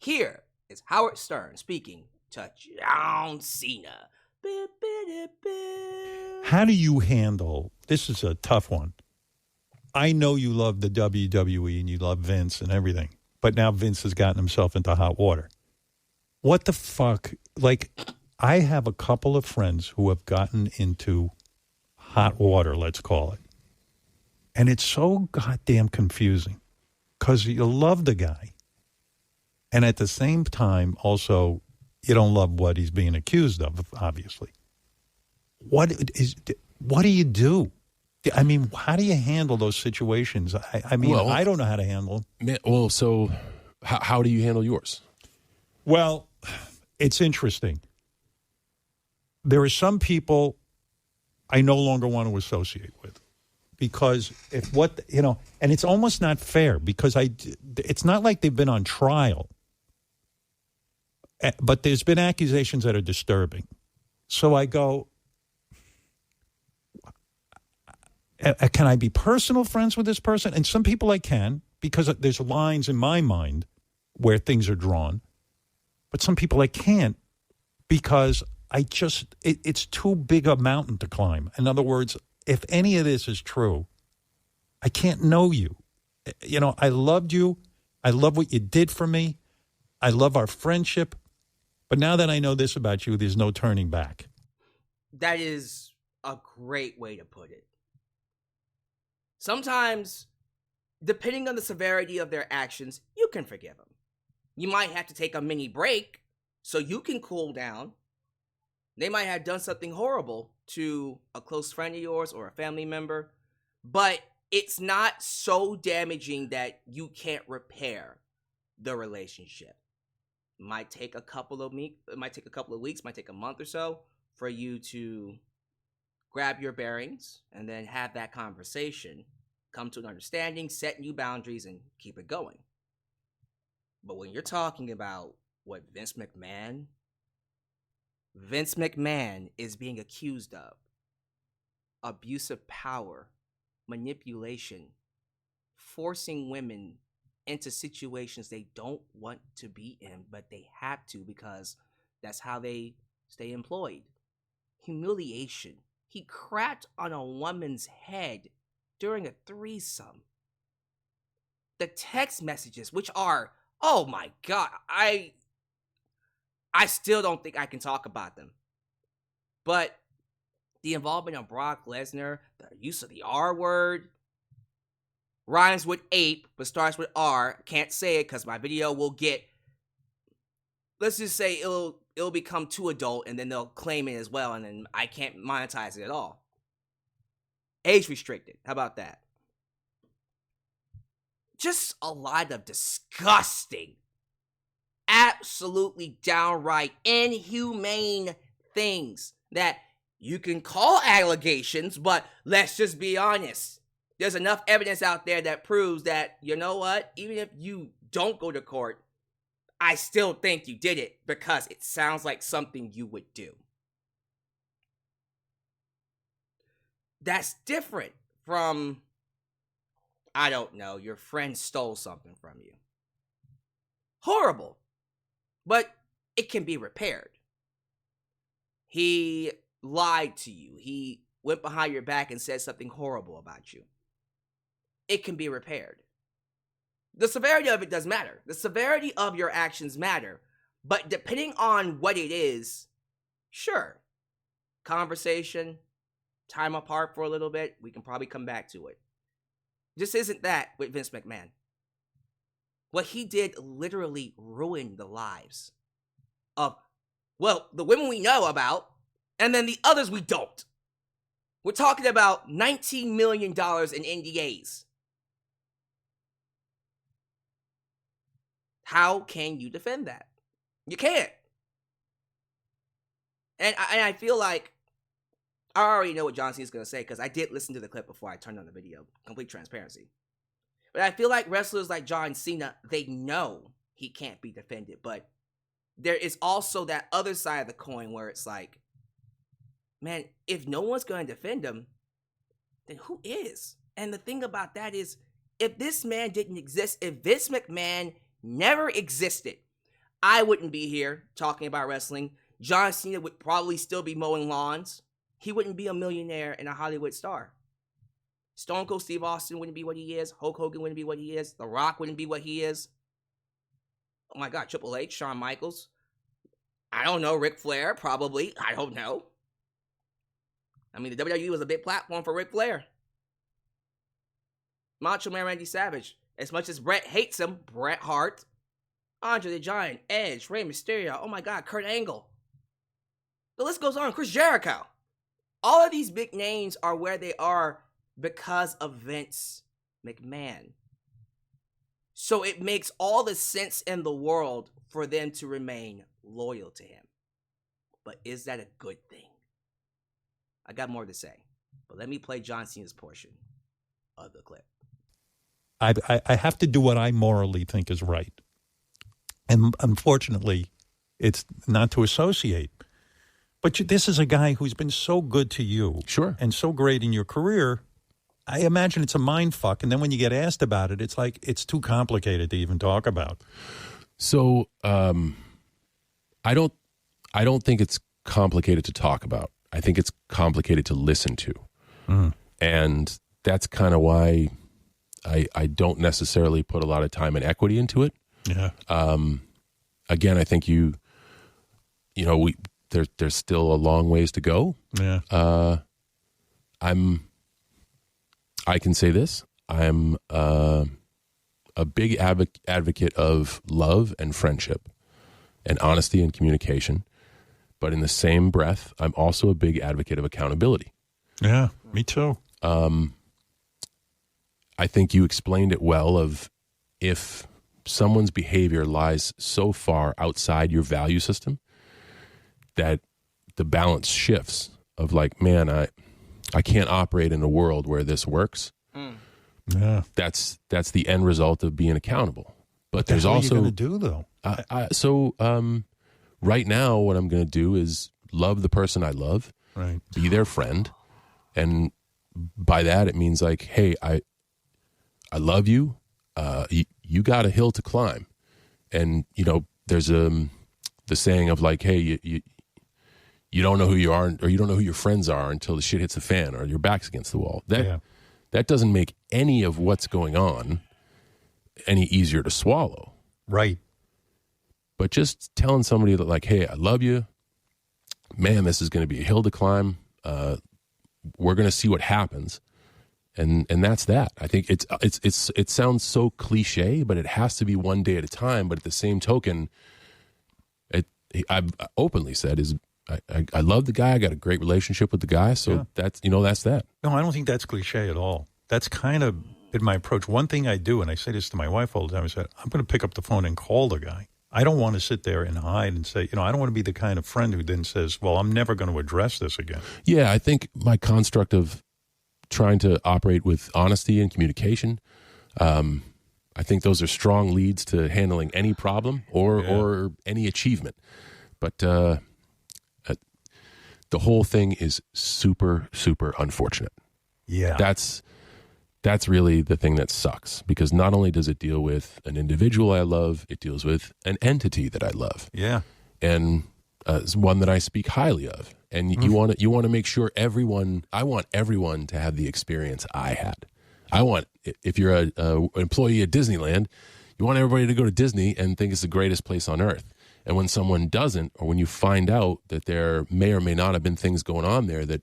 Here is Howard Stern speaking to John Cena. How do you handle, this is a tough one. I know you love the WWE and you love Vince and everything, but now Vince has gotten himself into hot water. What the fuck? Like, I have a couple of friends who have gotten into hot water, let's call it. And it's so goddamn confusing because you love the guy. And at the same time, also, you don't love what he's being accused of, obviously. What do you do? I mean, how do you handle those situations? I mean, well, I don't know how to handle them. Well, so how do you handle yours? Well, it's interesting. There are some people I no longer want to associate with because and it's almost not fair because it's not like they've been on trial, but there's been accusations that are disturbing. So I go, can I be personal friends with this person? And some people I can because there's lines in my mind where things are drawn. But some people I can't because it's too big a mountain to climb. In other words, if any of this is true, I can't know you. You know, I loved you. I love what you did for me. I love our friendship. But now that I know this about you, there's no turning back. That is a great way to put it. Sometimes, depending on the severity of their actions, you can forgive them. You might have to take a mini break so you can cool down. They might have done something horrible to a close friend of yours or a family member, but it's not so damaging that you can't repair the relationship. It might take a couple of weeks, might take a month or so for you to grab your bearings and then have that conversation, come to an understanding, set new boundaries, and keep it going. But when you're talking about what Vince McMahon is being accused of, abuse of power, manipulation, forcing women into situations they don't want to be in, but they have to because that's how they stay employed. Humiliation. He crapped on a woman's head during a threesome. The text messages, which are, oh my God, I still don't think I can talk about them. But the involvement of Brock Lesnar, the use of the R word, rhymes with ape, but starts with R. Can't say it because my video will get, let's just say it'll become too adult and then they'll claim it as well and then I can't monetize it at all. Age restricted. How about that? Just a lot of disgusting, absolutely downright inhumane things that you can call allegations, but let's just be honest. There's enough evidence out there that proves that, you know what, even if you don't go to court, I still think you did it because it sounds like something you would do. That's different from, I don't know, your friend stole something from you. Horrible. But it can be repaired. He lied to you. He went behind your back and said something horrible about you. It can be repaired. The severity of it does matter. The severity of your actions matter. But depending on what it is, sure. Conversation, time apart for a little bit, we can probably come back to it. Just isn't that with Vince McMahon. What he did literally ruined the lives of, well, the women we know about, and then the others we don't. We're talking about $19 million in NDAs. How can you defend that? You can't. And I feel like I already know what John Cena is going to say because I did listen to the clip before I turned on the video. Complete transparency. But I feel like wrestlers like John Cena, they know he can't be defended. But there is also that other side of the coin where it's like, man, if no one's going to defend him, then who is? And the thing about that is, if this man didn't exist, if Vince McMahon never existed, I wouldn't be here talking about wrestling. John Cena would probably still be mowing lawns. He wouldn't be a millionaire and a Hollywood star. Stone Cold Steve Austin wouldn't be what he is. Hulk Hogan wouldn't be what he is. The Rock wouldn't be what he is. Oh my God, Triple H, Shawn Michaels. I don't know, Ric Flair, probably. I don't know. I mean, the WWE was a big platform for Ric Flair. Macho Man Randy Savage. As much as Bret hates him, Bret Hart. Andre the Giant, Edge, Rey Mysterio. Oh my God, Kurt Angle. The list goes on. Chris Jericho. All of these big names are where they are because of Vince McMahon. So it makes all the sense in the world for them to remain loyal to him. But is that a good thing? I got more to say, but let me play John Cena's portion of the clip. I have to do what I morally think is right. And unfortunately, it's not to associate. But this is a guy who's been so good to you. Sure. And so great in your career. I imagine it's a mind fuck. And then when you get asked about it, it's like it's too complicated to even talk about. So I don't think it's complicated to talk about. I think it's complicated to listen to. Mm. And that's kind of why I don't necessarily put a lot of time and equity into it. Yeah. Again, I think there's still a long ways to go. Yeah. I can say this. I'm a big advocate of love and friendship and honesty and communication. But in the same breath, I'm also a big advocate of accountability. Yeah, me too. I think you explained it well of if someone's behavior lies so far outside your value system that the balance shifts of like, man, I can't operate in a world where this works. Mm. Yeah. That's the end result of being accountable. But there's what also are you going to do though? Right now, what I'm going to do is love the person I love, right? Be their friend. And by that, it means like, hey, I love you. You got a hill to climb. And, there's the saying of like, hey, you don't know who you are or you don't know who your friends are until the shit hits the fan or your back's against the wall. That doesn't make any of what's going on any easier to swallow. Right. But just telling somebody that like, hey, I love you, man, this is going to be a hill to climb. We're going to see what happens. And that's that. I think it sounds so cliche, but it has to be one day at a time. But at the same token, I've openly said is I love the guy. I got a great relationship with the guy. So that's that. No, I don't think that's cliche at all. That's kind of been my approach. One thing I do, and I say this to my wife all the time, I said, I'm going to pick up the phone and call the guy. I don't want to sit there and hide and say, I don't want to be the kind of friend who then says, well, I'm never going to address this again. Yeah, I think my construct of trying to operate with honesty and communication, I think those are strong leads to handling any problem or any achievement. But the whole thing is super, super unfortunate. Yeah. That's really the thing that sucks, because not only does it deal with an individual I love, it deals with an entity that I love. Yeah. And it's one that I speak highly of. And you want to make sure I want everyone to have the experience I had. I want, if you're an employee at Disneyland, you want everybody to go to Disney and think it's the greatest place on earth. And when someone doesn't, or when you find out that there may or may not have been things going on there that,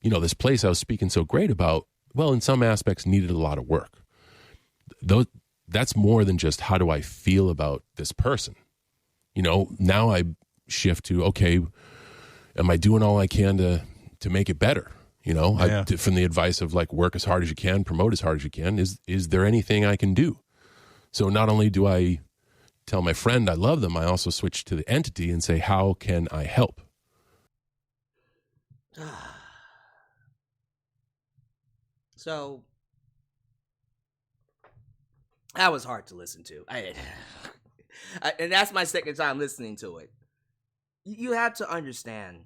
this place I was speaking so great about, well, in some aspects needed a lot of work. That's more than just how do I feel about this person. Now I shift to, okay, am I doing all I can to make it better? From the advice of like, work as hard as you can, promote as hard as you can. Is there anything I can do? So not only do I tell my friend I love them, I also switch to the entity and say, how can I help? So that was hard to listen to. And that's my second time listening to it. You have to understand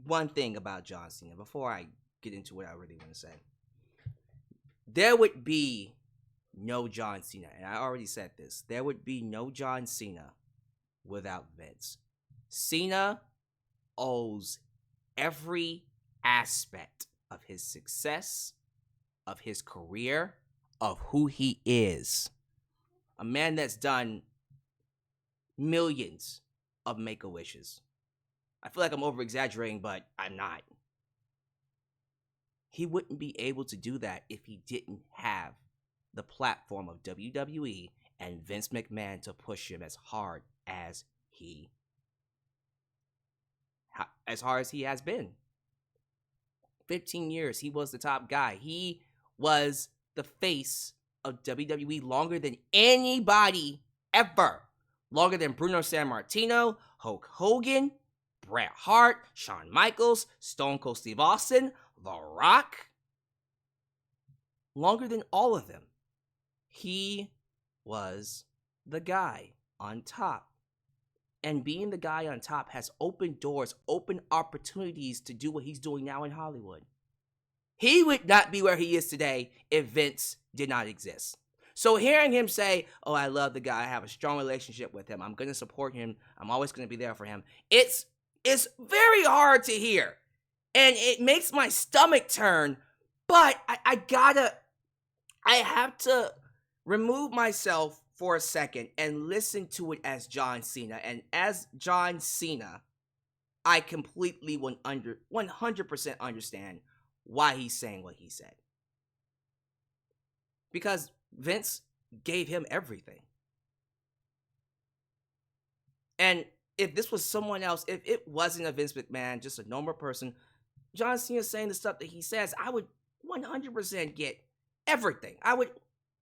one thing about John Cena before I get into what I really want to say. There would be no John Cena. And I already said this. There would be no John Cena without Vince. Cena owes every aspect of his success, of his career, of who he is. A man that's done millions of Make-A-Wishes. I feel like I'm over-exaggerating, but I'm not. He wouldn't be able to do that if he didn't have the platform of WWE and Vince McMahon to push him as hard as he has been. 15 years, he was the top guy. He was the face of WWE longer than anybody ever. Longer than Bruno Sammartino, Hulk Hogan, Bret Hart, Shawn Michaels, Stone Cold Steve Austin, The Rock. Longer than all of them. He was the guy on top. And being the guy on top has opened doors, opened opportunities to do what he's doing now in Hollywood. He would not be where he is today if Vince did not exist. So hearing him say, oh, I love the guy, I have a strong relationship with him, I'm going to support him, I'm always going to be there for him, it's very hard to hear. And it makes my stomach turn, but I have to remove myself for a second and listen to it as John Cena. And as John Cena, I completely 100% understand why he's saying what he said. Because Vince gave him everything. And if this was someone else, if it wasn't a Vince McMahon, just a normal person, John Cena saying the stuff that he says, I would 100% get everything. I would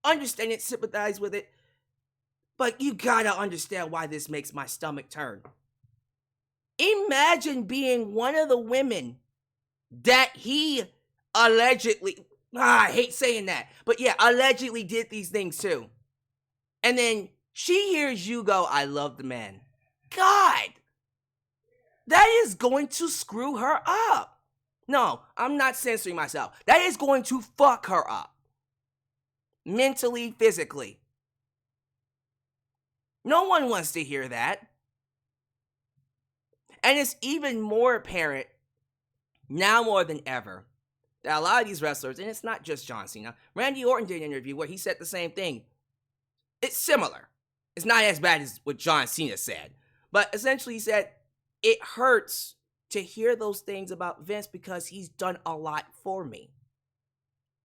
understand it, sympathize with it. But you gotta understand why this makes my stomach turn. Imagine being one of the women that he allegedly, I hate saying that, but yeah, allegedly did these things too. And then she hears you go, I love the man. God, that is going to screw her up. No, I'm not censoring myself. That is going to fuck her up. Mentally, physically. No one wants to hear that. And it's even more apparent now more than ever that a lot of these wrestlers, and it's not just John Cena, Randy Orton did an interview where he said the same thing. It's similar. It's not as bad as what John Cena said. But essentially he said, it hurts to hear those things about Vince because he's done a lot for me.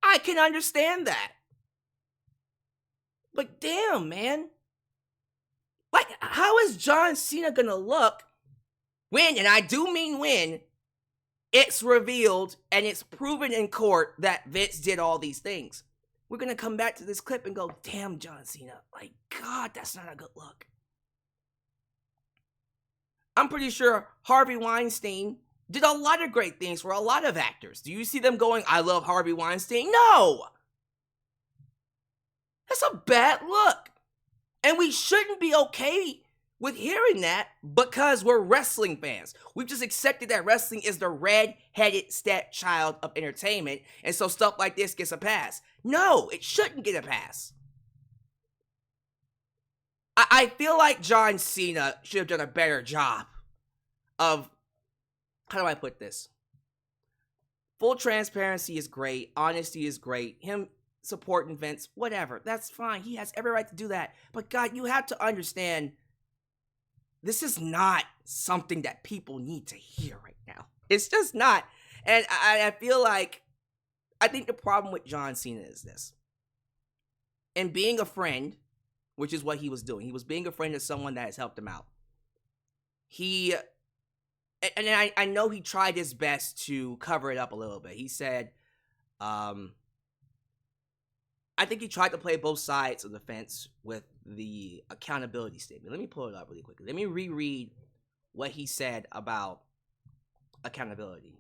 I can understand that. But damn, man. Like, how is John Cena gonna look when, and I do mean when, it's revealed and it's proven in court that Vince did all these things? We're gonna come back to this clip and go, damn, John Cena. Like, God, that's not a good look. I'm pretty sure Harvey Weinstein did a lot of great things for a lot of actors. Do you see them going, I love Harvey Weinstein? No! That's a bad look. And we shouldn't be okay with hearing that because we're wrestling fans. We've just accepted that wrestling is the red-headed stepchild of entertainment, and so stuff like this gets a pass. No, it shouldn't get a pass. I feel like John Cena should have done a better job of, how do I put this? Full transparency is great. Honesty is great. Him supporting Vince, whatever, that's fine. He has every right to do that. But God, you have to understand, this is not something that people need to hear right now. It's just not. And I feel like, I think the problem with John Cena is this. And being a friend, which is what he was doing. He was being a friend to someone that has helped him out. I know he tried his best to cover it up a little bit. He said, I think he tried to play both sides of the fence with the accountability statement. Let me pull it up really quickly. Let me reread what he said about accountability.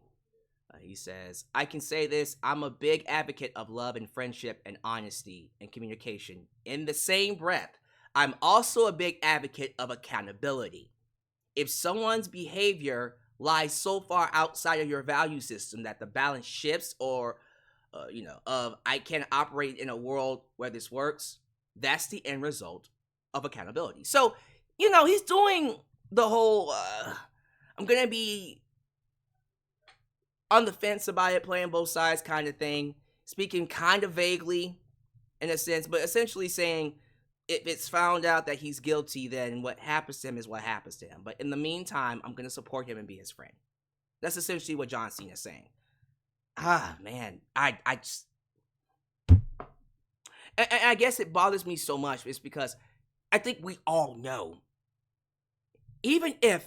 He says, I can say this, I'm a big advocate of love and friendship and honesty and communication. In the same breath, I'm also a big advocate of accountability. If someone's behavior lies so far outside of your value system that the balance shifts or of I can operate in a world where this works. That's the end result of accountability. So, he's doing the whole, I'm going to be on the fence about it, playing both sides kind of thing, speaking kind of vaguely in a sense, but essentially saying if it's found out that he's guilty, then what happens to him is what happens to him. But in the meantime, I'm going to support him and be his friend. That's essentially what John Cena is saying. Man, I just... And I guess it bothers me so much is because I think we all know, even if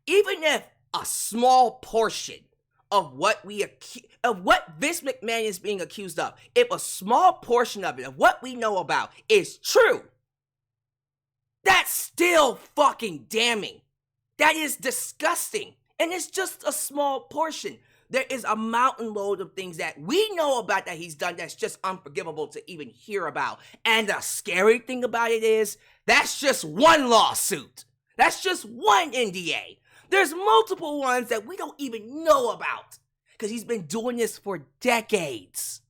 a small portion of what Vince McMahon is being accused of, if a small portion of it, of what we know about, is true, that's still fucking damning. That is disgusting. And it's just a small portion. There is a mountain load of things that we know about that he's done that's just unforgivable to even hear about. And the scary thing about it is, that's just one lawsuit. That's just one NDA. There's multiple ones that we don't even know about. Because he's been doing this for decades.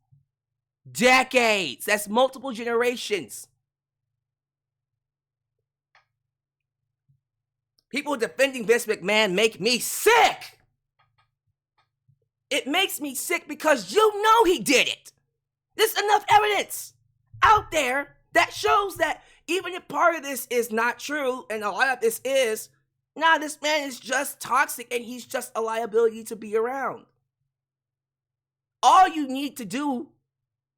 Decades. That's multiple generations. People defending Vince McMahon make me sick. It makes me sick because you know he did it. There's enough evidence out there that shows that even if part of this is not true and a lot of this is, this man is just toxic and he's just a liability to be around. All you need to do,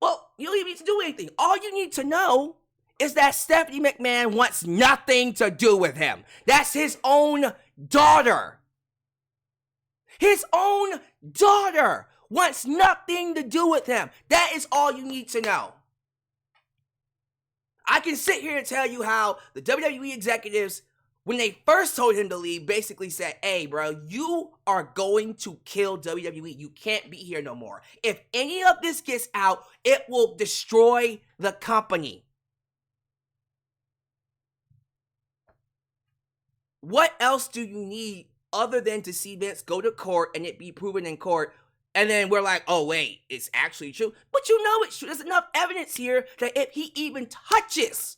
you don't even need to do anything. All you need to know is that Stephanie McMahon wants nothing to do with him. That's his own daughter. His own daughter wants nothing to do with him. That is all you need to know. I can sit here and tell you how the WWE executives, when they first told him to leave, basically said, hey, bro, you are going to kill WWE. You can't be here no more. If any of this gets out, it will destroy the company. What else do you need other than to see Vince go to court and it be proven in court, and then we're like, oh wait, it's actually true? But you know it's true. There's enough evidence here that if he even touches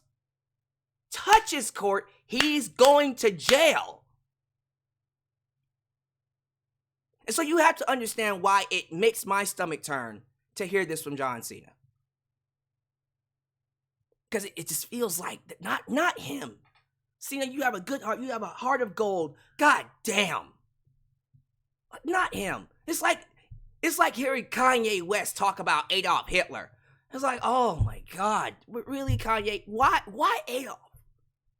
court, he's going to jail. And so you have to understand why it makes my stomach turn to hear this from John Cena. Because it just feels like, not him. Cena, you have a good heart. You have a heart of gold. God damn. Not him. It's like hearing Kanye West talk about Adolf Hitler. It's like, oh my God. Really, Kanye? Why Adolf?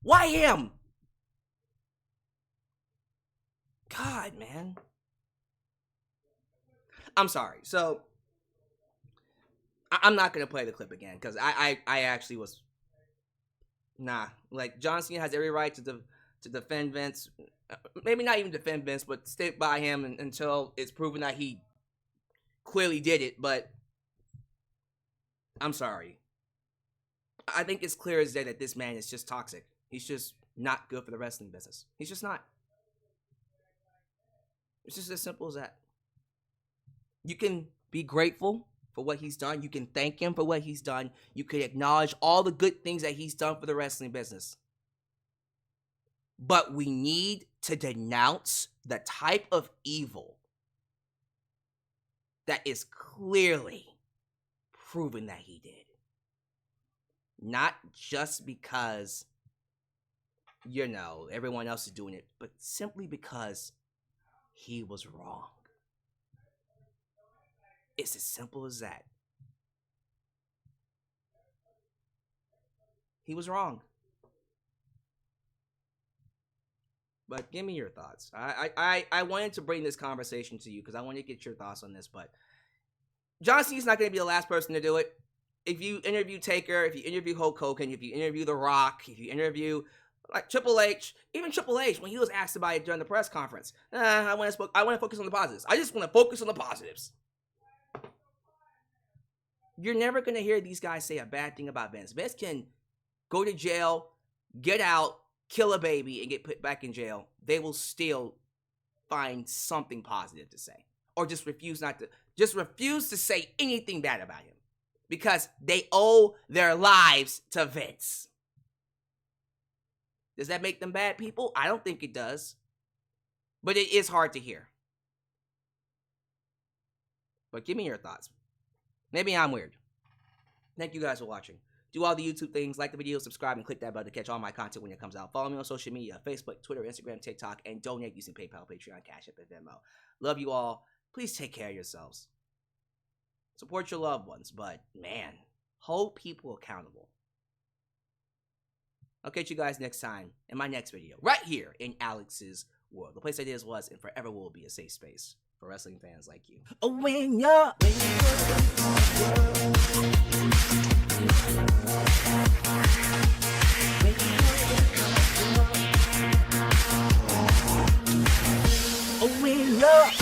Why him? God, man. I'm sorry. So, I'm not going to play the clip again because I actually was... Like, John Cena has every right to defend Vince. Maybe not even defend Vince, but stick by him until it's proven that he clearly did it. But I'm sorry. I think it's clear as day that this man is just toxic. He's just not good for the wrestling business. He's just not. It's just as simple as that. You can be grateful for what he's done. You can thank him for what he's done. You can acknowledge all the good things that he's done for the wrestling business. But we need to denounce the type of evil that is clearly proven that he did. Not just because, everyone else is doing it, but simply because he was wrong. It's as simple as that. He was wrong. But give me your thoughts. I wanted to bring this conversation to you because I want to get your thoughts on this. But John Cena's not going to be the last person to do it. If you interview Taker, if you interview Hulk Hogan, if you interview The Rock, if you interview like Triple H, even Triple H, when he was asked about it during the press conference, I want to focus on the positives. I just want to focus on the positives. You're never going to hear these guys say a bad thing about Vince. Vince can go to jail, get out, kill a baby, and get put back in jail. They will still find something positive to say. or just refuse to say anything bad about him because they owe their lives to Vince. Does that make them bad people? I don't think it does. But it is hard to hear. But give me your thoughts. Maybe I'm weird. Thank you guys for watching. Do all the YouTube things, like the video, subscribe, and click that button to catch all my content when it comes out. Follow me on social media, Facebook, Twitter, Instagram, TikTok, and donate using PayPal, Patreon, Cashapp, and Venmo. Love you all. Please take care of yourselves. Support your loved ones, but man, hold people accountable. I'll catch you guys next time in my next video, right here in Alyx's world. The place that is, was, and forever will be a safe space for wrestling fans like you. Oh, when you're oh, when you're